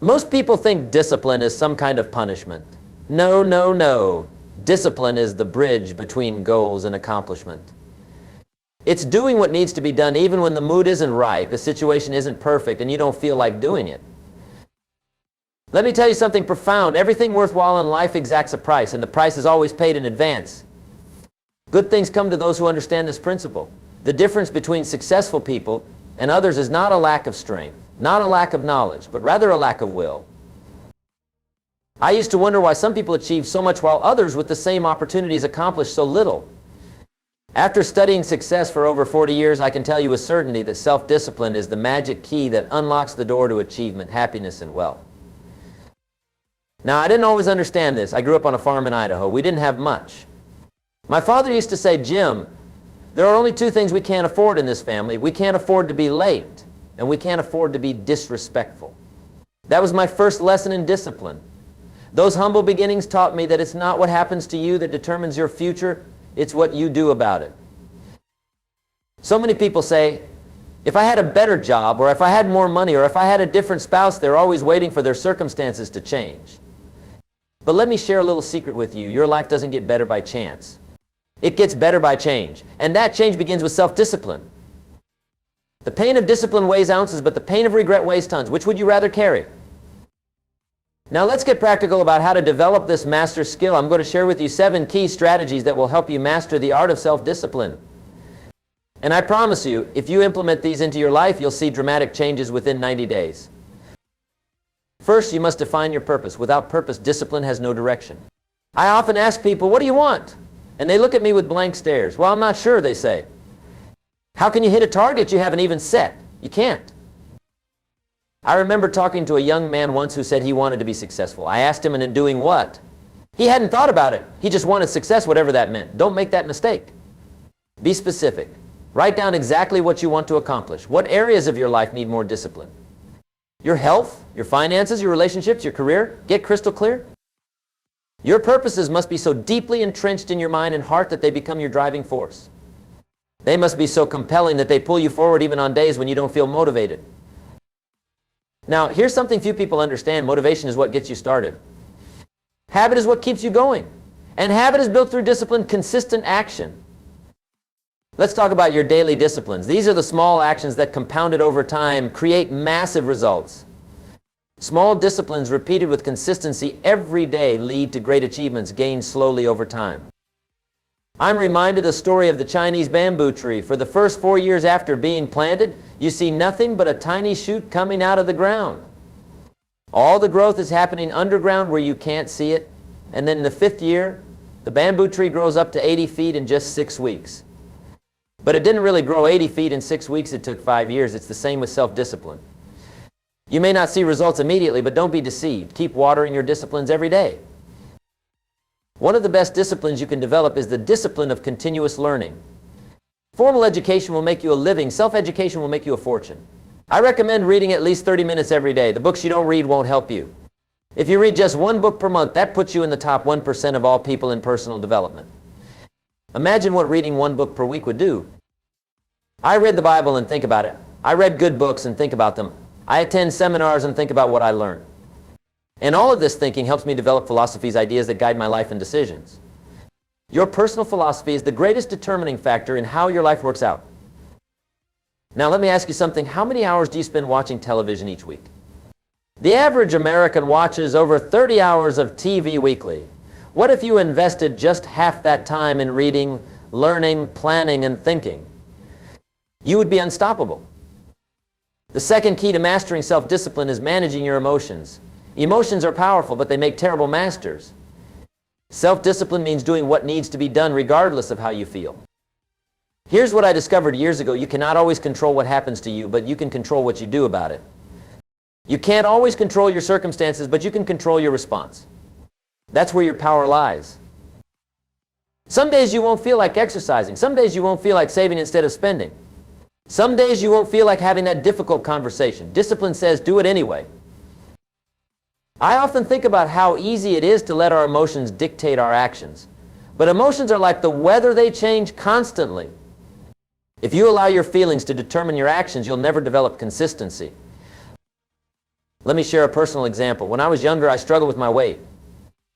Most people think discipline is some kind of punishment. No, no, no. Discipline is the bridge between goals and accomplishment. It's doing what needs to be done even when the mood isn't right, the situation isn't perfect, and you don't feel like doing it. Let me tell you something profound. Everything worthwhile in life exacts a price, and the price is always paid in advance. Good things come to those who understand this principle. The difference between successful people and others is not a lack of strength, not a lack of knowledge, but rather a lack of will. I used to wonder why some people achieve so much while others with the same opportunities accomplish so little. After studying success for over 40 years, I can tell you with certainty that self-discipline is the magic key that unlocks the door to achievement, happiness, and wealth. Now, I didn't always understand this. I grew up on a farm in Idaho. We didn't have much. My father used to say, "Jim, there are only two things we can't afford in this family. We can't afford to be late, and we can't afford to be disrespectful." That was my first lesson in discipline. Those humble beginnings taught me that it's not what happens to you that determines your future, it's what you do about it. So many people say, if I had a better job, or if I had more money, or if I had a different spouse, they're always waiting for their circumstances to change. But let me share a little secret with you. Your life doesn't get better by chance. It gets better by change. And that change begins with self-discipline. The pain of discipline weighs ounces, but the pain of regret weighs tons. Which would you rather carry? Now let's get practical about how to develop this master skill. I'm going to share with you 7 key strategies that will help you master the art of self-discipline. And I promise you, if you implement these into your life, you'll see dramatic changes within 90 days. First, you must define your purpose. Without purpose, discipline has no direction. I often ask people, "What do you want?" And they look at me with blank stares. "Well, I'm not sure," they say. "How can you hit a target you haven't even set?" You can't. I remember talking to a young man once who said he wanted to be successful. I asked him, "And in doing what?" He hadn't thought about it. He just wanted success, whatever that meant. Don't make that mistake. Be specific. Write down exactly what you want to accomplish. What areas of your life need more discipline? Your health, your finances, your relationships, your career? Get crystal clear. Your purposes must be so deeply entrenched in your mind and heart that they become your driving force. They must be so compelling that they pull you forward even on days when you don't feel motivated. Now, here's something few people understand. Motivation is what gets you started. Habit is what keeps you going. And habit is built through discipline, consistent action. Let's talk about your daily disciplines. These are the small actions that, compounded over time, create massive results. Small disciplines repeated with consistency every day lead to great achievements gained slowly over time. I'm reminded of the story of the Chinese bamboo tree. For the first 4 years after being planted, you see nothing but a tiny shoot coming out of the ground. All the growth is happening underground where you can't see it. And then in the 5th year, the bamboo tree grows up to 80 feet in just 6 weeks. But it didn't really grow 80 feet in 6 weeks. It took 5 years. It's the same with self-discipline. You may not see results immediately, but don't be deceived. Keep watering your disciplines every day. One of the best disciplines you can develop is the discipline of continuous learning. Formal education will make you a living. Self-education will make you a fortune. I recommend reading at least 30 minutes every day. The books you don't read won't help you. If you read just 1 book per month, that puts you in the top 1% of all people in personal development. Imagine what reading 1 book per week would do. I read the Bible and think about it. I read good books and think about them. I attend seminars and think about what I learned. And all of this thinking helps me develop philosophies, ideas that guide my life and decisions. Your personal philosophy is the greatest determining factor in how your life works out. Now let me ask you something. How many hours do you spend watching television each week? The average American watches over 30 hours of TV weekly. What if you invested just half that time in reading, learning, planning, and thinking? You would be unstoppable. The second key to mastering self-discipline is managing your emotions. Emotions are powerful, but they make terrible masters. Self-discipline means doing what needs to be done regardless of how you feel. Here's what I discovered years ago. You cannot always control what happens to you, but you can control what you do about it. You can't always control your circumstances, but you can control your response. That's where your power lies. Some days you won't feel like exercising. Some days you won't feel like saving instead of spending. Some days you won't feel like having that difficult conversation. Discipline says do it anyway. I often think about how easy it is to let our emotions dictate our actions. But emotions are like the weather. They change constantly. If you allow your feelings to determine your actions, you'll never develop consistency. Let me share a personal example. When I was younger, I struggled with my weight.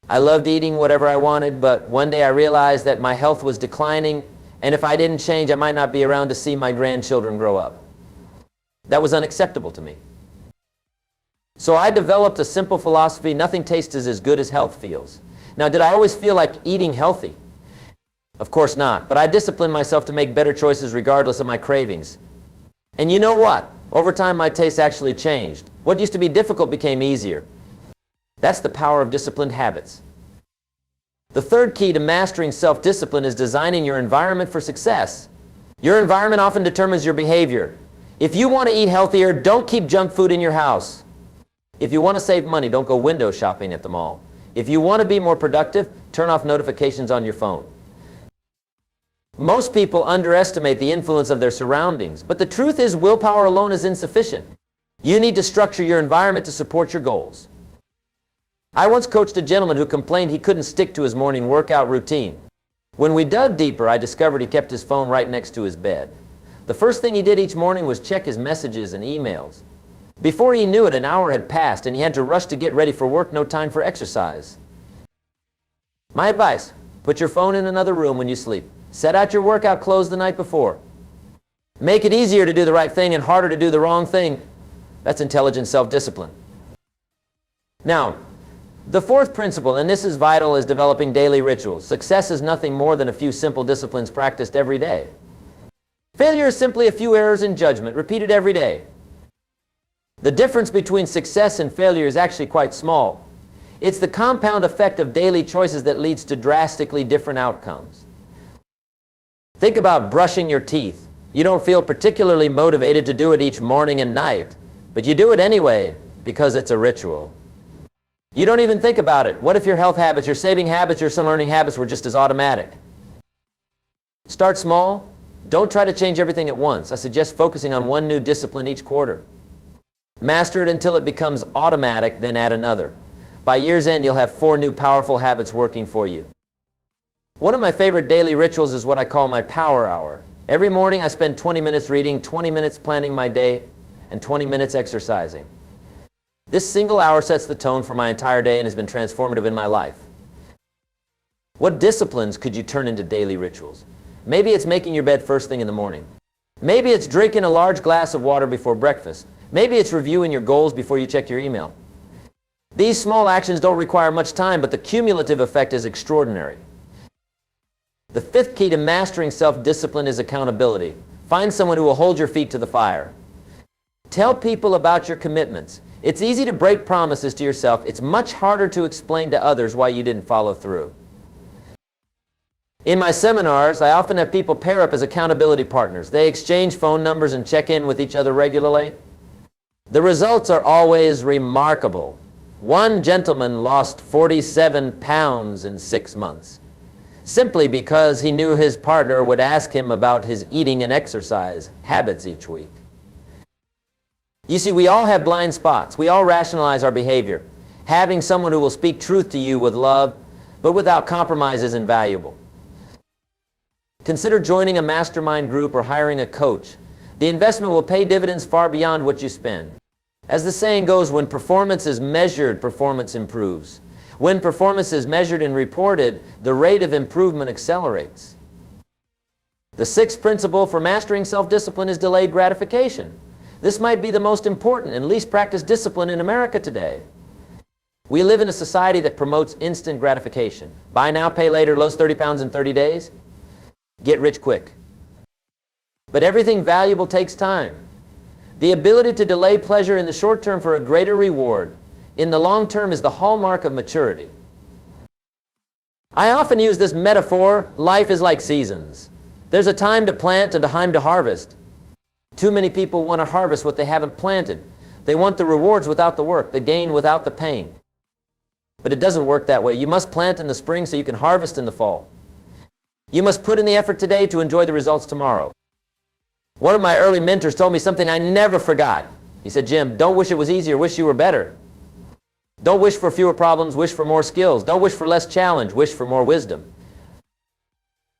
I loved eating whatever I wanted, but one day I realized that my health was declining, and if I didn't change, I might not be around to see my grandchildren grow up. That was unacceptable to me. So I developed a simple philosophy: nothing tastes as good as health feels. Now, did I always feel like eating healthy? Of course not, but I disciplined myself to make better choices regardless of my cravings. And you know what? Over time, my taste actually changed. What used to be difficult became easier. That's the power of disciplined habits. The third key to mastering self-discipline is designing your environment for success. Your environment often determines your behavior. If you want to eat healthier, don't keep junk food in your house. If you want to save money, don't go window shopping at the mall. If you want to be more productive, turn off notifications on your phone. Most people underestimate the influence of their surroundings, but the truth is willpower alone is insufficient. You need to structure your environment to support your goals. I once coached a gentleman who complained he couldn't stick to his morning workout routine. When we dug deeper, I discovered he kept his phone right next to his bed. The first thing he did each morning was check his messages and emails. Before he knew it, an hour had passed and he had to rush to get ready for work, no time for exercise. My advice: put your phone in another room when you sleep. Set out your workout clothes the night before. Make it easier to do the right thing and harder to do the wrong thing. That's intelligent self-discipline. Now, the fourth principle, and this is vital, is developing daily rituals. Success is nothing more than a few simple disciplines practiced every day. Failure is simply a few errors in judgment repeated every day. The difference between success and failure is actually quite small. It's the compound effect of daily choices that leads to drastically different outcomes. Think about brushing your teeth. You don't feel particularly motivated to do it each morning and night, but you do it anyway because it's a ritual. You don't even think about it. What if your health habits, your saving habits, your learning habits were just as automatic? Start small. Don't try to change everything at once. I suggest focusing on one new discipline each quarter. Master it until it becomes automatic, then add another. By year's end, you'll have 4 new powerful habits working for you. One of my favorite daily rituals is what I call my power hour. Every morning I spend 20 minutes reading, 20 minutes planning my day, and 20 minutes exercising. This single hour sets the tone for my entire day and has been transformative in my life. What disciplines could you turn into daily rituals? Maybe it's making your bed first thing in the morning. Maybe it's drinking a large glass of water before breakfast. Maybe it's reviewing your goals before you check your email. These small actions don't require much time, but the cumulative effect is extraordinary. The fifth key to mastering self-discipline is accountability. Find someone who will hold your feet to the fire. Tell people about your commitments. It's easy to break promises to yourself. It's much harder to explain to others why you didn't follow through. In my seminars, I often have people pair up as accountability partners. They exchange phone numbers and check in with each other regularly. The results are always remarkable. One gentleman lost 47 pounds in 6 months, simply because he knew his partner would ask him about his eating and exercise habits each week. You see, we all have blind spots. We all rationalize our behavior. Having someone who will speak truth to you with love, but without compromise, is invaluable. Consider joining a mastermind group or hiring a coach. The investment will pay dividends far beyond what you spend. As the saying goes, when performance is measured, performance improves. When performance is measured and reported, the rate of improvement accelerates. The sixth principle for mastering self-discipline is delayed gratification. This might be the most important and least practiced discipline in America today. We live in a society that promotes instant gratification. Buy now, pay later, lose 30 pounds in 30 days. Get rich quick. But everything valuable takes time. The ability to delay pleasure in the short term for a greater reward in the long term is the hallmark of maturity. I often use this metaphor: life is like seasons. There's a time to plant and a time to harvest. Too many people want to harvest what they haven't planted. They want the rewards without the work, the gain without the pain. But it doesn't work that way. You must plant in the spring so you can harvest in the fall. You must put in the effort today to enjoy the results tomorrow. One of my early mentors told me something I never forgot. He said, "Jim, don't wish it was easier, wish you were better. Don't wish for fewer problems, wish for more skills. Don't wish for less challenge, wish for more wisdom."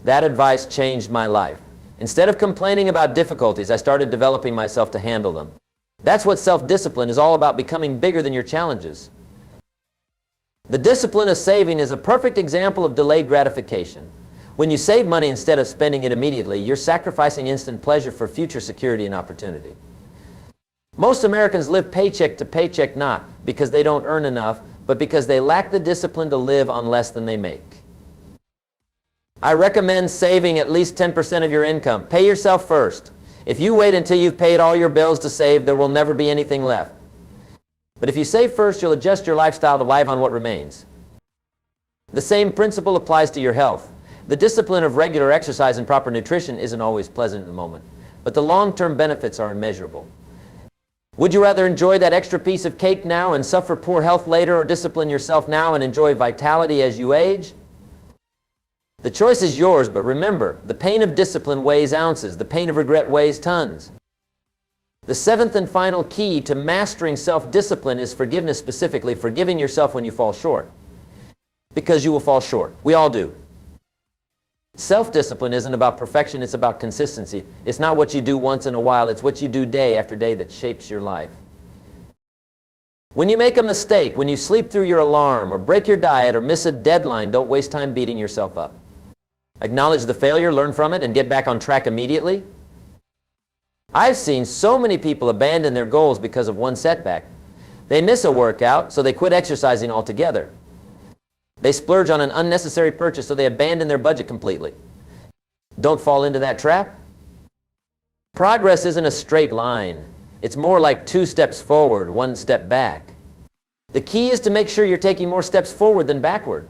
That advice changed my life. Instead of complaining about difficulties, I started developing myself to handle them. That's what self-discipline is all about, becoming bigger than your challenges. The discipline of saving is a perfect example of delayed gratification. When you save money instead of spending it immediately, you're sacrificing instant pleasure for future security and opportunity. Most Americans live paycheck to paycheck not because they don't earn enough, but because they lack the discipline to live on less than they make. I recommend saving at least 10% of your income. Pay yourself first. If you wait until you've paid all your bills to save, there will never be anything left. But if you save first, you'll adjust your lifestyle to live on what remains. The same principle applies to your health. The discipline of regular exercise and proper nutrition isn't always pleasant in the moment, but the long-term benefits are immeasurable. Would you rather enjoy that extra piece of cake now and suffer poor health later, or discipline yourself now and enjoy vitality as you age? The choice is yours, but remember, the pain of discipline weighs ounces. The pain of regret weighs tons. The seventh and final key to mastering self-discipline is forgiveness, specifically forgiving yourself when you fall short. Because you will fall short. We all do. Self-discipline isn't about perfection, it's about consistency. It's not what you do once in a while, it's what you do day after day that shapes your life. When you make a mistake, when you sleep through your alarm, or break your diet, or miss a deadline, don't waste time beating yourself up. Acknowledge the failure, learn from it, and get back on track immediately. I've seen so many people abandon their goals because of one setback. They miss a workout, so they quit exercising altogether. They splurge on an unnecessary purchase, so they abandon their budget completely. Don't fall into that trap. Progress isn't a straight line. It's more like 2 steps forward, 1 step back. The key is to make sure you're taking more steps forward than backward.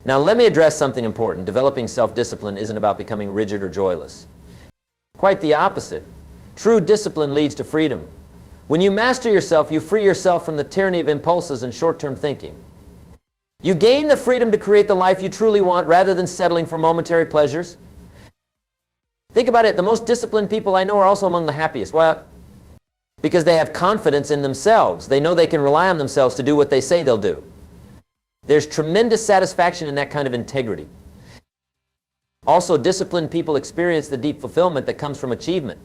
Now let me address something important. Developing self-discipline isn't about becoming rigid or joyless. Quite the opposite. True discipline leads to freedom. When you master yourself, you free yourself from the tyranny of impulses and short-term thinking. You gain the freedom to create the life you truly want rather than settling for momentary pleasures. Think about it. The most disciplined people I know are also among the happiest. Why? Because they have confidence in themselves. They know they can rely on themselves to do what they say they'll do. There's tremendous satisfaction in that kind of integrity. Also, disciplined people experience the deep fulfillment that comes from achievement.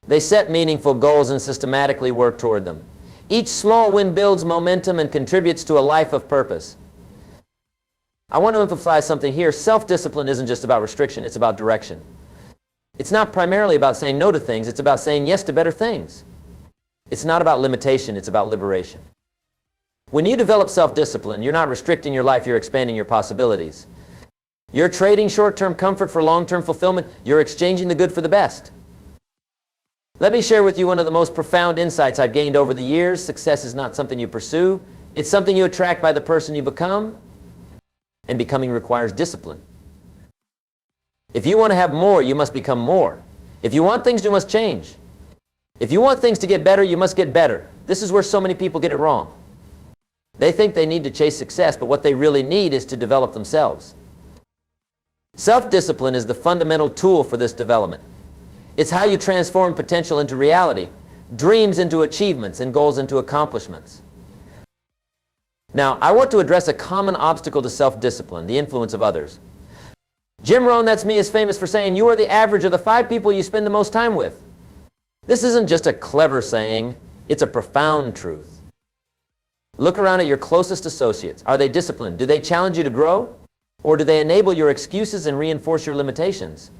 They set meaningful goals and systematically work toward them. Each small win builds momentum and contributes to a life of purpose. I want to emphasize something here. Self-discipline isn't just about restriction, it's about direction. It's not primarily about saying no to things, it's about saying yes to better things. It's not about limitation, it's about liberation. When you develop self-discipline, you're not restricting your life, you're expanding your possibilities. You're trading short-term comfort for long-term fulfillment, you're exchanging the good for the best. Let me share with you one of the most profound insights I've gained over the years. Success is not something you pursue. It's something you attract by the person you become, and becoming requires discipline. If you want to have more, you must become more. If you want things, you must change. If you want things to get better, you must get better. This is where so many people get it wrong. They think they need to chase success, but what they really need is to develop themselves. Self-discipline is the fundamental tool for this development. It's how you transform potential into reality, dreams into achievements, and goals into accomplishments. Now, I want to address a common obstacle to self-discipline, the influence of others. Jim Rohn, that's me, is famous for saying, you are the average of the 5 people you spend the most time with. This isn't just a clever saying, it's a profound truth. Look around at your closest associates. Are they disciplined? Do they challenge you to grow? Or do they enable your excuses and reinforce your limitations?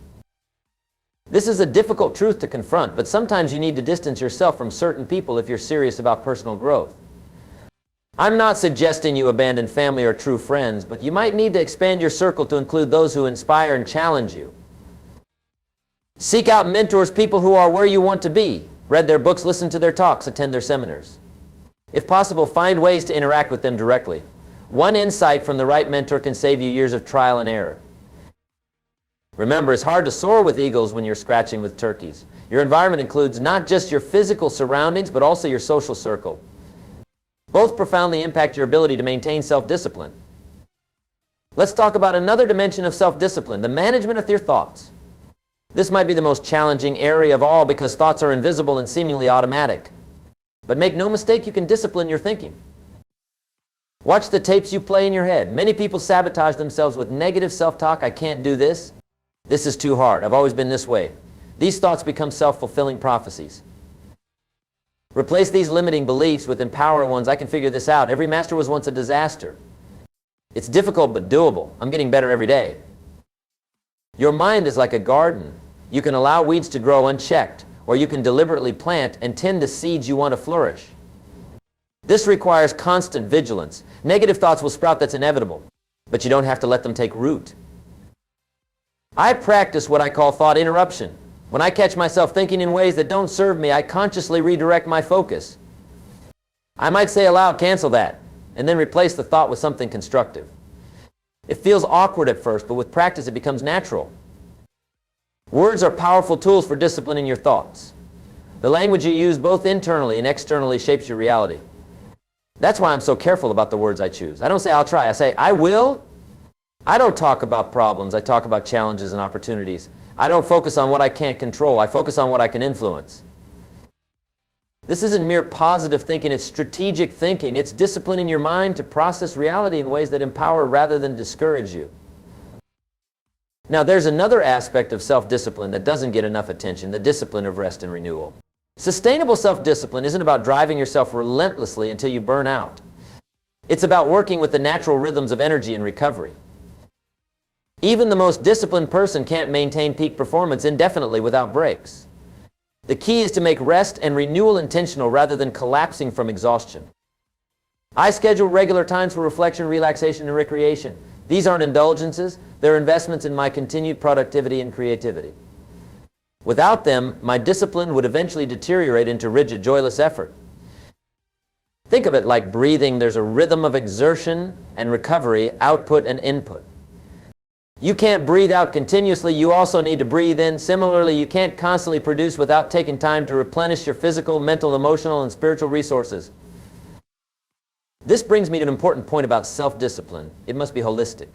This is a difficult truth to confront, but sometimes you need to distance yourself from certain people if you're serious about personal growth. I'm not suggesting you abandon family or true friends, but you might need to expand your circle to include those who inspire and challenge you. Seek out mentors, people who are where you want to be. Read their books, listen to their talks, attend their seminars. If possible, find ways to interact with them directly. One insight from the right mentor can save you years of trial and error. Remember, it's hard to soar with eagles when you're scratching with turkeys. Your environment includes not just your physical surroundings, but also your social circle. Both profoundly impact your ability to maintain self-discipline. Let's talk about another dimension of self-discipline, the management of your thoughts. This might be the most challenging area of all because thoughts are invisible and seemingly automatic. But make no mistake, you can discipline your thinking. Watch the tapes you play in your head. Many people sabotage themselves with negative self-talk. I can't do this. This is too hard. I've always been this way. These thoughts become self-fulfilling prophecies. Replace these limiting beliefs with empowering ones. I can figure this out. Every master was once a disaster. It's difficult but doable. I'm getting better every day. Your mind is like a garden. You can allow weeds to grow unchecked, or you can deliberately plant and tend to seeds you want to flourish. This requires constant vigilance. Negative thoughts will sprout, that's inevitable, but you don't have to let them take root. I practice what I call thought interruption. When I catch myself thinking in ways that don't serve me, I consciously redirect my focus. I might say aloud, cancel that, and then replace the thought with something constructive. It feels awkward at first, but with practice it becomes natural. Words are powerful tools for disciplining your thoughts. The language you use both internally and externally shapes your reality. That's why I'm so careful about the words I choose. I don't say I'll try, I say I will. I don't talk about problems, I talk about challenges and opportunities. I don't focus on what I can't control, I focus on what I can influence. This isn't mere positive thinking, it's strategic thinking. It's disciplining your mind to process reality in ways that empower rather than discourage you. Now there's another aspect of self-discipline that doesn't get enough attention, the discipline of rest and renewal. Sustainable self-discipline isn't about driving yourself relentlessly until you burn out. It's about working with the natural rhythms of energy and recovery. Even the most disciplined person can't maintain peak performance indefinitely without breaks. The key is to make rest and renewal intentional rather than collapsing from exhaustion. I schedule regular times for reflection, relaxation, and recreation. These aren't indulgences, they're investments in my continued productivity and creativity. Without them, my discipline would eventually deteriorate into rigid, joyless effort. Think of it like breathing. There's a rhythm of exertion and recovery, output and input. You can't breathe out continuously, you also need to breathe in. Similarly, you can't constantly produce without taking time to replenish your physical, mental, emotional, and spiritual resources. This brings me to an important point about self-discipline. It must be holistic.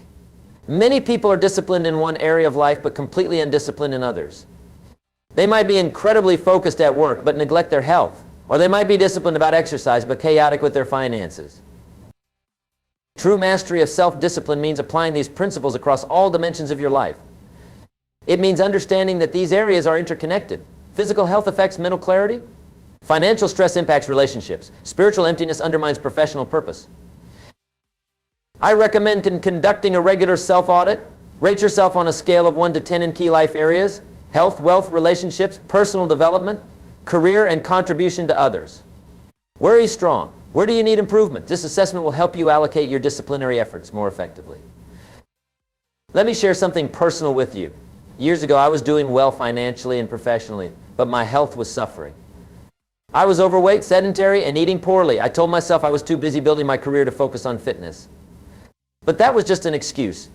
Many people are disciplined in one area of life but completely undisciplined in others. They might be incredibly focused at work but neglect their health. Or they might be disciplined about exercise but chaotic with their finances. True mastery of self-discipline means applying these principles across all dimensions of your life. It means understanding that these areas are interconnected. Physical health affects mental clarity. Financial stress impacts relationships. Spiritual emptiness undermines professional purpose. I recommend conducting a regular self-audit. Rate yourself on a scale of 1 to 10 in key life areas: health, wealth, relationships, personal development, career, and contribution to others. Where are you strong? Where do you need improvement? This assessment will help you allocate your disciplinary efforts more effectively. Let me share something personal with you. Years ago, I was doing well financially and professionally, but my health was suffering. I was overweight, sedentary, and eating poorly. I told myself I was too busy building my career to focus on fitness. But that was just an excuse.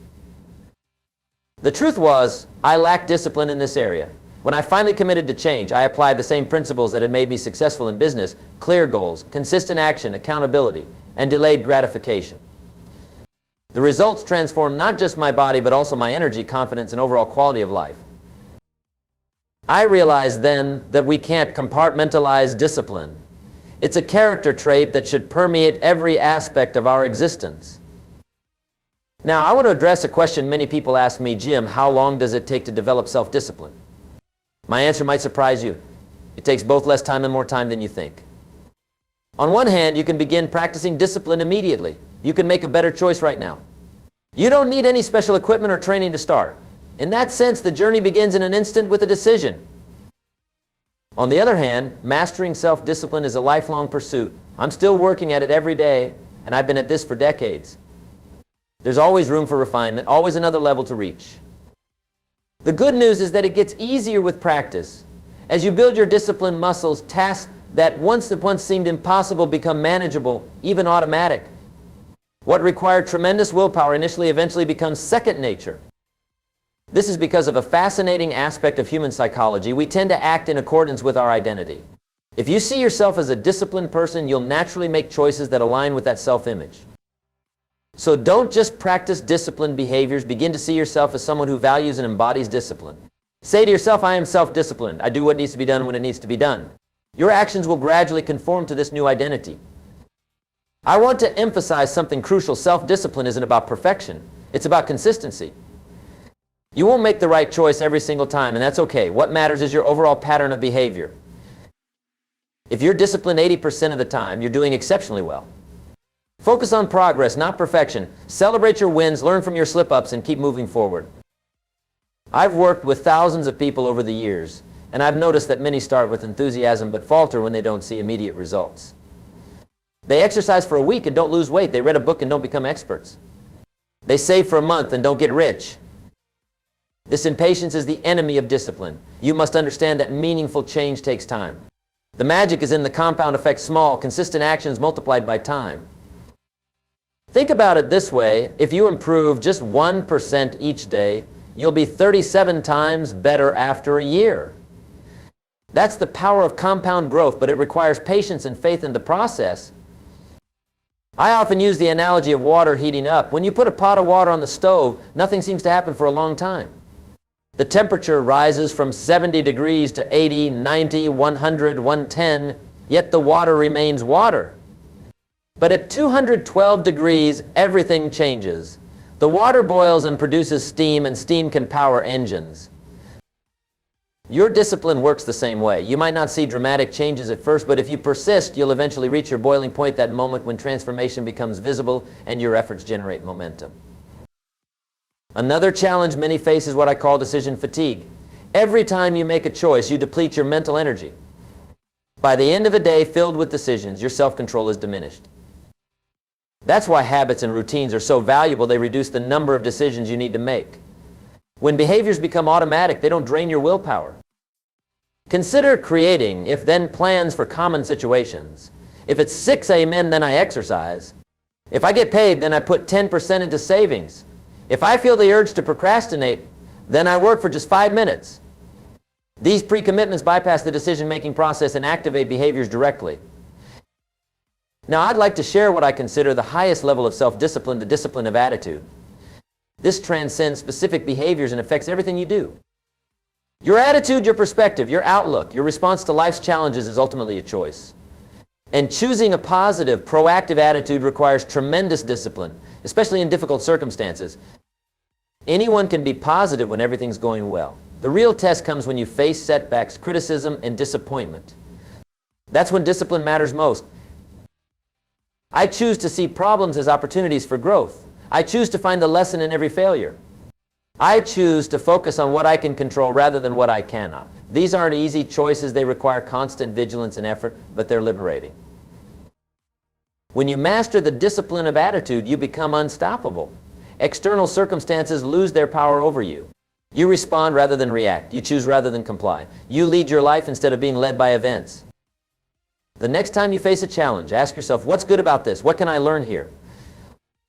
The truth was, I lacked discipline in this area. When I finally committed to change, I applied the same principles that had made me successful in business: clear goals, consistent action, accountability, and delayed gratification. The results transformed not just my body, but also my energy, confidence, and overall quality of life. I realized then that we can't compartmentalize discipline. It's a character trait that should permeate every aspect of our existence. Now, I want to address a question many people ask me: Jim, how long does it take to develop self-discipline? My answer might surprise you. It takes both less time and more time than you think. On one hand, you can begin practicing discipline immediately. You can make a better choice right now. You don't need any special equipment or training to start. In that sense, the journey begins in an instant with a decision. On the other hand, mastering self-discipline is a lifelong pursuit. I'm still working at it every day, and I've been at this for decades. There's always room for refinement, always another level to reach. The good news is that it gets easier with practice. As you build your discipline muscles, tasks that once seemed impossible become manageable, even automatic. What required tremendous willpower initially eventually becomes second nature. This is because of a fascinating aspect of human psychology. We tend to act in accordance with our identity. If you see yourself as a disciplined person, you'll naturally make choices that align with that self-image. So don't just practice disciplined behaviors. Begin to see yourself as someone who values and embodies discipline. Say to yourself, I am self-disciplined. I do what needs to be done when it needs to be done. Your actions will gradually conform to this new identity. I want to emphasize something crucial. Self-discipline isn't about perfection. It's about consistency. You won't make the right choice every single time, and that's okay. What matters is your overall pattern of behavior. If you're disciplined 80% of the time, you're doing exceptionally well. Focus on progress, not perfection. Celebrate your wins, learn from your slip-ups, and keep moving forward. I've worked with thousands of people over the years, and I've noticed that many start with enthusiasm but falter when they don't see immediate results. They exercise for a week and don't lose weight. They read a book and don't become experts. They save for a month and don't get rich. This impatience is the enemy of discipline. You must understand that meaningful change takes time. The magic is in the compound effect, small, consistent actions multiplied by time. Think about it this way. If you improve just 1% each day, you'll be 37 times better after a year. That's the power of compound growth, but it requires patience and faith in the process. I often use the analogy of water heating up. When you put a pot of water on the stove, nothing seems to happen for a long time. The temperature rises from 70 degrees to 80, 90, 100, 110, yet the water remains water. But at 212 degrees, everything changes. The water boils and produces steam, and steam can power engines. Your discipline works the same way. You might not see dramatic changes at first, but if you persist, you'll eventually reach your boiling point, that moment when transformation becomes visible and your efforts generate momentum. Another challenge many face is what I call decision fatigue. Every time you make a choice, you deplete your mental energy. By the end of a day filled with decisions, your self-control is diminished. That's why habits and routines are so valuable. They reduce the number of decisions you need to make. When behaviors become automatic, they don't drain your willpower. Consider creating if-then plans for common situations. If it's 6 a.m., then I exercise. If I get paid, then I put 10% into savings. If I feel the urge to procrastinate, then I work for just 5 minutes. These pre-commitments bypass the decision-making process and activate behaviors directly. Now, I'd like to share what I consider the highest level of self-discipline, the discipline of attitude. This transcends specific behaviors and affects everything you do. Your attitude, your perspective, your outlook, your response to life's challenges is ultimately a choice. And choosing a positive, proactive attitude requires tremendous discipline, especially in difficult circumstances. Anyone can be positive when everything's going well. The real test comes when you face setbacks, criticism, and disappointment. That's when discipline matters most. I choose to see problems as opportunities for growth. I choose to find the lesson in every failure. I choose to focus on what I can control rather than what I cannot. These aren't easy choices. They require constant vigilance and effort, but they're liberating. When you master the discipline of attitude, you become unstoppable. External circumstances lose their power over you. You respond rather than react. You choose rather than comply. You lead your life instead of being led by events. The next time you face a challenge, ask yourself, what's good about this? What can I learn here?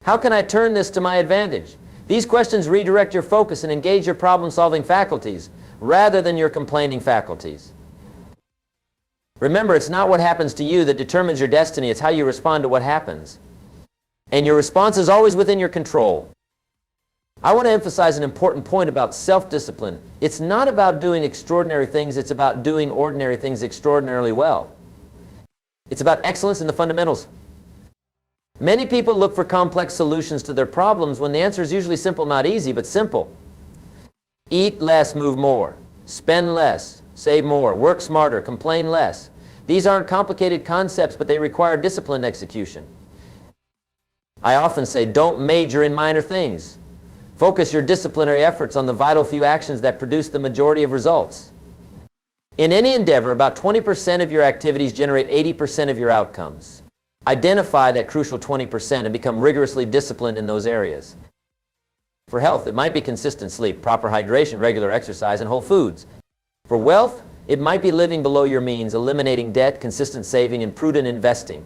How can I turn this to my advantage? These questions redirect your focus and engage your problem-solving faculties rather than your complaining faculties. Remember, it's not what happens to you that determines your destiny. It's how you respond to what happens. And your response is always within your control. I want to emphasize an important point about self-discipline. It's not about doing extraordinary things. It's about doing ordinary things extraordinarily well. It's about excellence in the fundamentals. Many people look for complex solutions to their problems when the answer is usually simple, not easy, but simple. Eat less, move more. Spend less, save more. Work smarter, complain less. These aren't complicated concepts, but they require disciplined execution. I often say, don't major in minor things. Focus your disciplinary efforts on the vital few actions that produce the majority of results. In any endeavor, about 20% of your activities generate 80% of your outcomes. Identify that crucial 20% and become rigorously disciplined in those areas. For health, it might be consistent sleep, proper hydration, regular exercise, and whole foods. For wealth, it might be living below your means, eliminating debt, consistent saving, and prudent investing.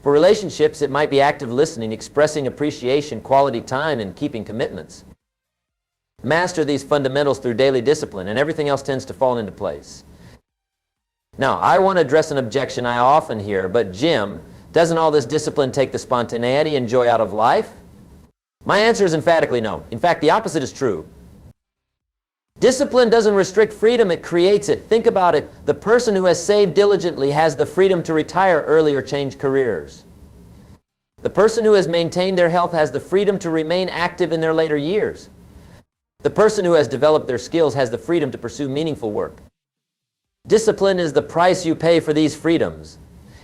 For relationships, it might be active listening, expressing appreciation, quality time, and keeping commitments. Master these fundamentals through daily discipline, and everything else tends to fall into place. Now, I want to address an objection I often hear, but Jim, doesn't all this discipline take the spontaneity and joy out of life? My answer is emphatically no. In fact, the opposite is true. Discipline doesn't restrict freedom, it creates it. Think about it. The person who has saved diligently has the freedom to retire early or change careers. The person who has maintained their health has the freedom to remain active in their later years. The person who has developed their skills has the freedom to pursue meaningful work. Discipline is the price you pay for these freedoms,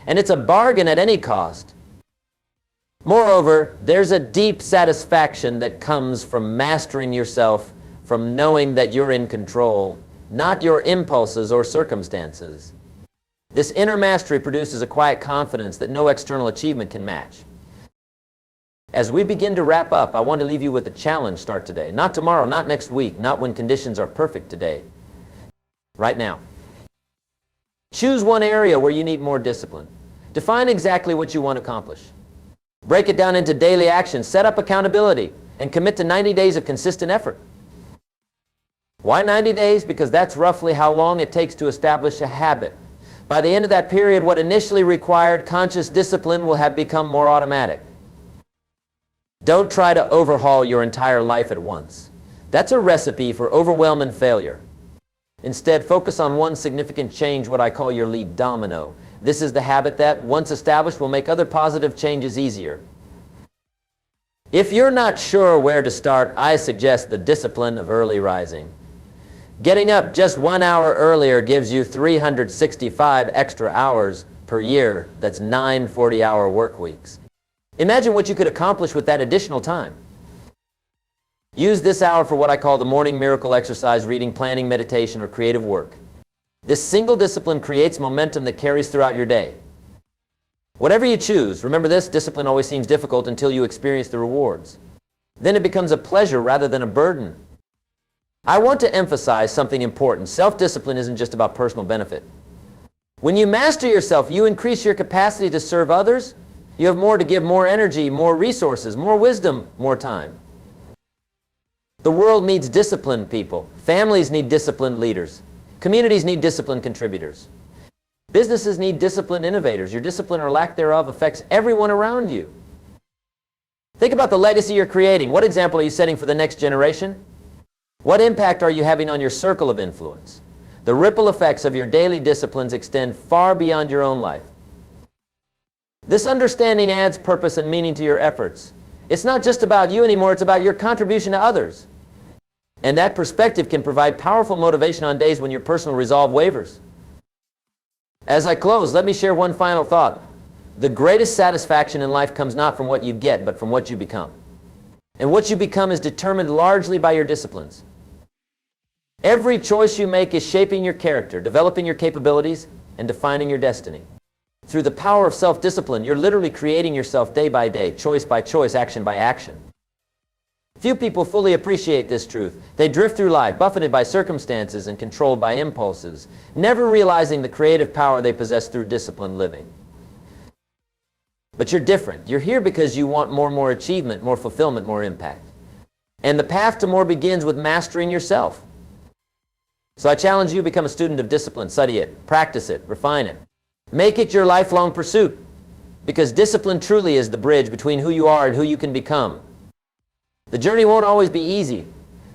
and it's a bargain at any cost. Moreover, there's a deep satisfaction that comes from mastering yourself, from knowing that you're in control, not your impulses or circumstances. This inner mastery produces a quiet confidence that no external achievement can match. As we begin to wrap up, I want to leave you with a challenge. Start today. Not tomorrow, not next week, not when conditions are perfect today. Right now. Choose one area where you need more discipline. Define exactly what you want to accomplish. Break it down into daily actions, set up accountability, and commit to 90 days of consistent effort. Why 90 days? Because that's roughly how long it takes to establish a habit. By the end of that period, what initially required conscious discipline will have become more automatic. Don't try to overhaul your entire life at once. That's a recipe for overwhelm and failure. Instead, focus on one significant change, what I call your lead domino. This is the habit that, once established, will make other positive changes easier. If you're not sure where to start, I suggest the discipline of early rising. Getting up just 1 hour earlier gives you 365 extra hours per year. That's 9 40-hour work weeks. Imagine what you could accomplish with that additional time. Use this hour for what I call the morning miracle exercise, reading, planning, meditation, or creative work. This single discipline creates momentum that carries throughout your day. Whatever you choose, remember this, discipline always seems difficult until you experience the rewards. Then it becomes a pleasure rather than a burden. I want to emphasize something important. Self-discipline isn't just about personal benefit. When you master yourself, you increase your capacity to serve others. You have more to give, more energy, more resources, more wisdom, more time. The world needs disciplined people. Families need disciplined leaders. Communities need disciplined contributors. Businesses need disciplined innovators. Your discipline or lack thereof affects everyone around you. Think about the legacy you're creating. What example are you setting for the next generation? What impact are you having on your circle of influence? The ripple effects of your daily disciplines extend far beyond your own life. This understanding adds purpose and meaning to your efforts. It's not just about you anymore, it's about your contribution to others. And that perspective can provide powerful motivation on days when your personal resolve wavers. As I close, let me share one final thought. The greatest satisfaction in life comes not from what you get, but from what you become. And what you become is determined largely by your disciplines. Every choice you make is shaping your character, developing your capabilities, and defining your destiny. Through the power of self-discipline, you're literally creating yourself day by day, choice by choice, action by action. Few people fully appreciate this truth. They drift through life, buffeted by circumstances and controlled by impulses, never realizing the creative power they possess through disciplined living. But you're different. You're here because you want more achievement, more fulfillment, more impact. And the path to more begins with mastering yourself. So I challenge you to become a student of discipline. Study it, practice it, refine it. Make it your lifelong pursuit, because discipline truly is the bridge between who you are and who you can become. The journey won't always be easy.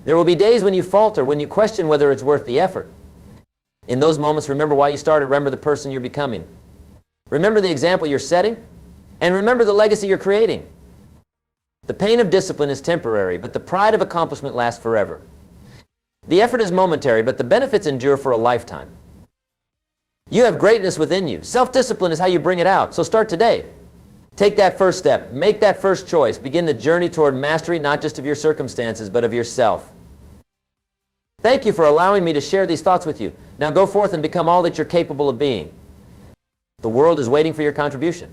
There will be days when you falter, when you question whether it's worth the effort. In those moments, remember why you started, remember the person you're becoming. Remember the example you're setting, and remember the legacy you're creating. The pain of discipline is temporary, but the pride of accomplishment lasts forever. The effort is momentary, but the benefits endure for a lifetime. You have greatness within you. Self-discipline is how you bring it out, so start today. Take that first step. Make that first choice. Begin the journey toward mastery, not just of your circumstances, but of yourself. Thank you for allowing me to share these thoughts with you. Now go forth and become all that you're capable of being. The world is waiting for your contribution.